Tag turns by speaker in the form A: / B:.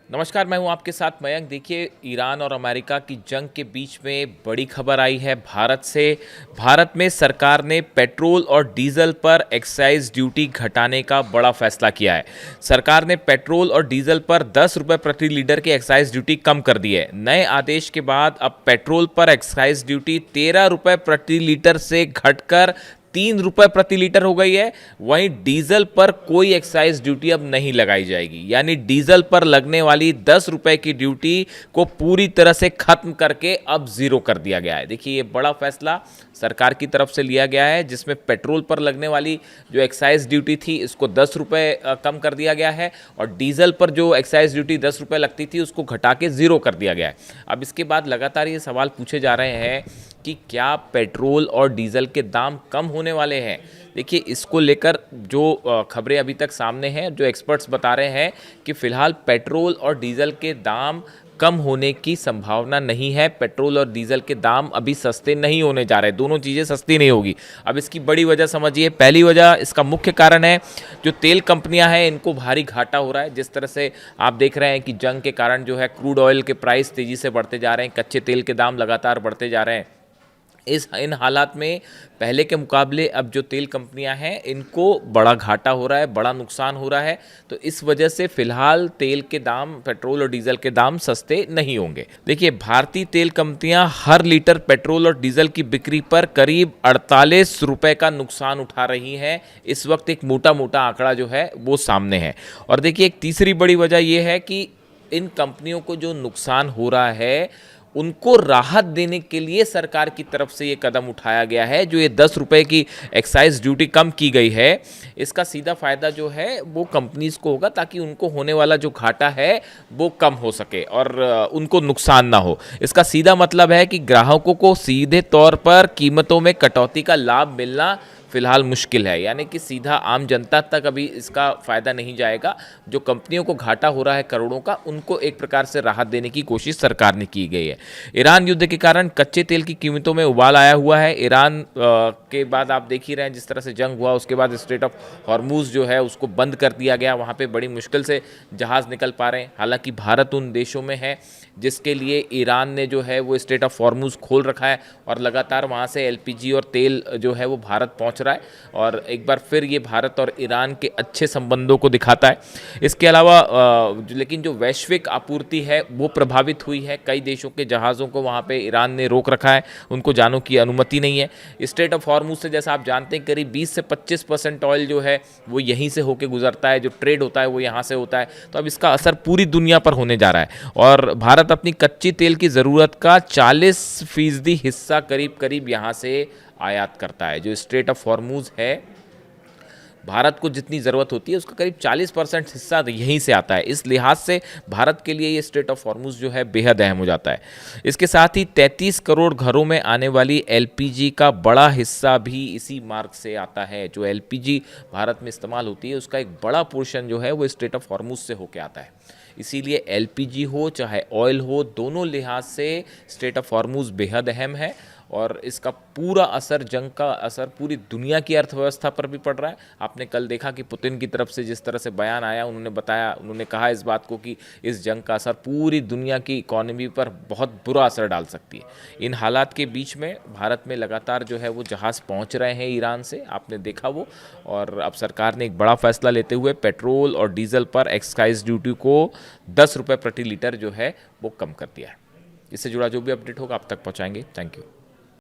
A: नमस्कार, मैं हूं आपके साथ मयंक। देखिए, ईरान और अमेरिका की जंग के बीच में बड़ी खबर आई है भारत से। भारत में सरकार ने पेट्रोल और डीजल पर एक्साइज ड्यूटी घटाने का बड़ा फैसला किया है। सरकार ने पेट्रोल और डीजल पर 10 रुपये प्रति लीटर की एक्साइज ड्यूटी कम कर दी है। नए आदेश के बाद अब पेट्रोल पर एक्साइज ड्यूटी 13 रुपये प्रति लीटर से घटकर 3 रुपये प्रति लीटर हो गई है। वहीं डीजल पर कोई एक्साइज ड्यूटी अब नहीं लगाई जाएगी, यानी डीजल पर लगने वाली 10 रुपये की ड्यूटी को पूरी तरह से खत्म करके अब जीरो कर दिया गया है। देखिए, ये बड़ा फैसला सरकार की तरफ से लिया गया है, जिसमें पेट्रोल पर लगने वाली जो एक्साइज ड्यूटी थी इसको 10 रुपये कम कर दिया गया है और डीजल पर जो एक्साइज ड्यूटी 10 रुपये लगती थी उसको घटा के जीरो कर दिया गया है। अब इसके बाद लगातार ये सवाल पूछे जा रहे हैं कि क्या पेट्रोल और डीजल के दाम कम होने वाले हैं। देखिए, इसको लेकर जो खबरें अभी तक सामने हैं, जो एक्सपर्ट्स बता रहे हैं कि फ़िलहाल पेट्रोल और डीजल के दाम कम होने की संभावना नहीं है। पेट्रोल और डीजल के दाम अभी सस्ते नहीं होने जा रहे, दोनों चीज़ें सस्ती नहीं होगी। अब इसकी बड़ी वजह समझिए। पहली वजह, इसका मुख्य कारण है जो तेल कंपनियां हैं इनको भारी घाटा हो रहा है। जिस तरह से आप देख रहे हैं कि जंग के कारण जो है क्रूड ऑयल के प्राइस तेज़ी से बढ़ते जा रहे हैं, कच्चे तेल के दाम लगातार बढ़ते जा रहे हैं। इन हालात में पहले के मुकाबले अब जो तेल कंपनियां हैं इनको बड़ा घाटा हो रहा है, बड़ा नुकसान हो रहा है। तो इस वजह से फिलहाल तेल के दाम, पेट्रोल और डीजल के दाम सस्ते नहीं होंगे। देखिए, भारतीय तेल कंपनियां हर लीटर पेट्रोल और डीजल की बिक्री पर करीब 48 रुपये का नुकसान उठा रही हैं। इस वक्त एक मोटा मोटा आंकड़ा जो है वो सामने है। और देखिए, एक तीसरी बड़ी वजह यह है कि इन कंपनियों को जो नुकसान हो रहा है उनको राहत देने के लिए सरकार की तरफ से ये कदम उठाया गया है। जो ये 10 रुपये की एक्साइज ड्यूटी कम की गई है, इसका सीधा फ़ायदा जो है वो कंपनीज़ को होगा, ताकि उनको होने वाला जो घाटा है वो कम हो सके और उनको नुकसान ना हो। इसका सीधा मतलब है कि ग्राहकों को सीधे तौर पर कीमतों में कटौती का लाभ मिलना फिलहाल मुश्किल है, यानी कि सीधा आम जनता तक अभी इसका फ़ायदा नहीं जाएगा। जो कंपनियों को घाटा हो रहा है करोड़ों का, उनको एक प्रकार से राहत देने की कोशिश सरकार ने की गई है। ईरान युद्ध के कारण कच्चे तेल की कीमतों में उबाल आया हुआ है। ईरान के बाद आप देख ही रहे हैं जिस तरह से जंग हुआ, उसके बाद स्ट्रेट ऑफ हॉर्मूज जो है उसको बंद कर दिया गया। वहाँ पे बड़ी मुश्किल से जहाज़ निकल पा रहे हैं। हालांकि भारत उन देशों में है जिसके लिए ईरान ने जो है वो स्ट्रेट ऑफ हॉर्मूज खोल रखा है और लगातार वहाँ से एलपीजी और तेल जो है वो भारत पहुँच रहा है और एक बार फिर ये भारत और ईरान के अच्छे संबंधों को दिखाता है। इसके अलावा लेकिन जो वैश्विक आपूर्ति है वो प्रभावित हुई है। कई देशों के जहाज़ों को वहाँ पे ईरान ने रोक रखा है, उनको जाने की अनुमति नहीं है। स्ट्रेट ऑफ हॉर्मूज से, जैसा आप जानते हैं, करीब 20 से 25% ऑयल जो है वो यहीं से होकर गुजरता है, जो ट्रेड होता है वो यहाँ से होता है। तो अब इसका असर पूरी दुनिया पर होने जा रहा है और भारत अपनी कच्ची तेल की ज़रूरत का 40% हिस्सा करीब करीब यहाँ से आयात करता है। जो स्ट्रेट ऑफ हॉर्मूज है, भारत को जितनी ज़रूरत होती है उसका करीब 40% हिस्सा यहीं से आता है। इस लिहाज से भारत के लिए ये स्ट्रेट ऑफ हॉर्मूज जो है बेहद अहम हो जाता है। इसके साथ ही 33 करोड़ घरों में आने वाली एलपीजी का बड़ा हिस्सा भी इसी मार्ग से आता है। जो एलपीजी भारत में इस्तेमाल होती है उसका एक बड़ा पोर्शन जो है वो स्ट्रेट ऑफ हॉर्मूज से होकर आता है। इसीलिए एलपीजी हो चाहे ऑयल हो, दोनों लिहाज से स्ट्रेट ऑफ हॉर्मूज बेहद अहम है और इसका पूरा असर, जंग का असर पूरी दुनिया की अर्थव्यवस्था पर भी पड़ रहा है। आपने कल देखा कि पुतिन की तरफ से जिस तरह से बयान आया, उन्होंने कहा इस बात को कि इस जंग का असर पूरी दुनिया की इकोनॉमी पर बहुत बुरा असर डाल सकती है। इन हालात के बीच में भारत में लगातार जो है वो जहाज़ पहुंच रहे हैं ईरान से, आपने देखा वो। और अब सरकार ने एक बड़ा फैसला लेते हुए पेट्रोल और डीजल पर एक्साइज ड्यूटी को 10 रुपये प्रति लीटर जो है वो कम कर दिया है। इससे जुड़ा जो भी अपडेट होगा आप तक पहुँचाएंगे। Thank you.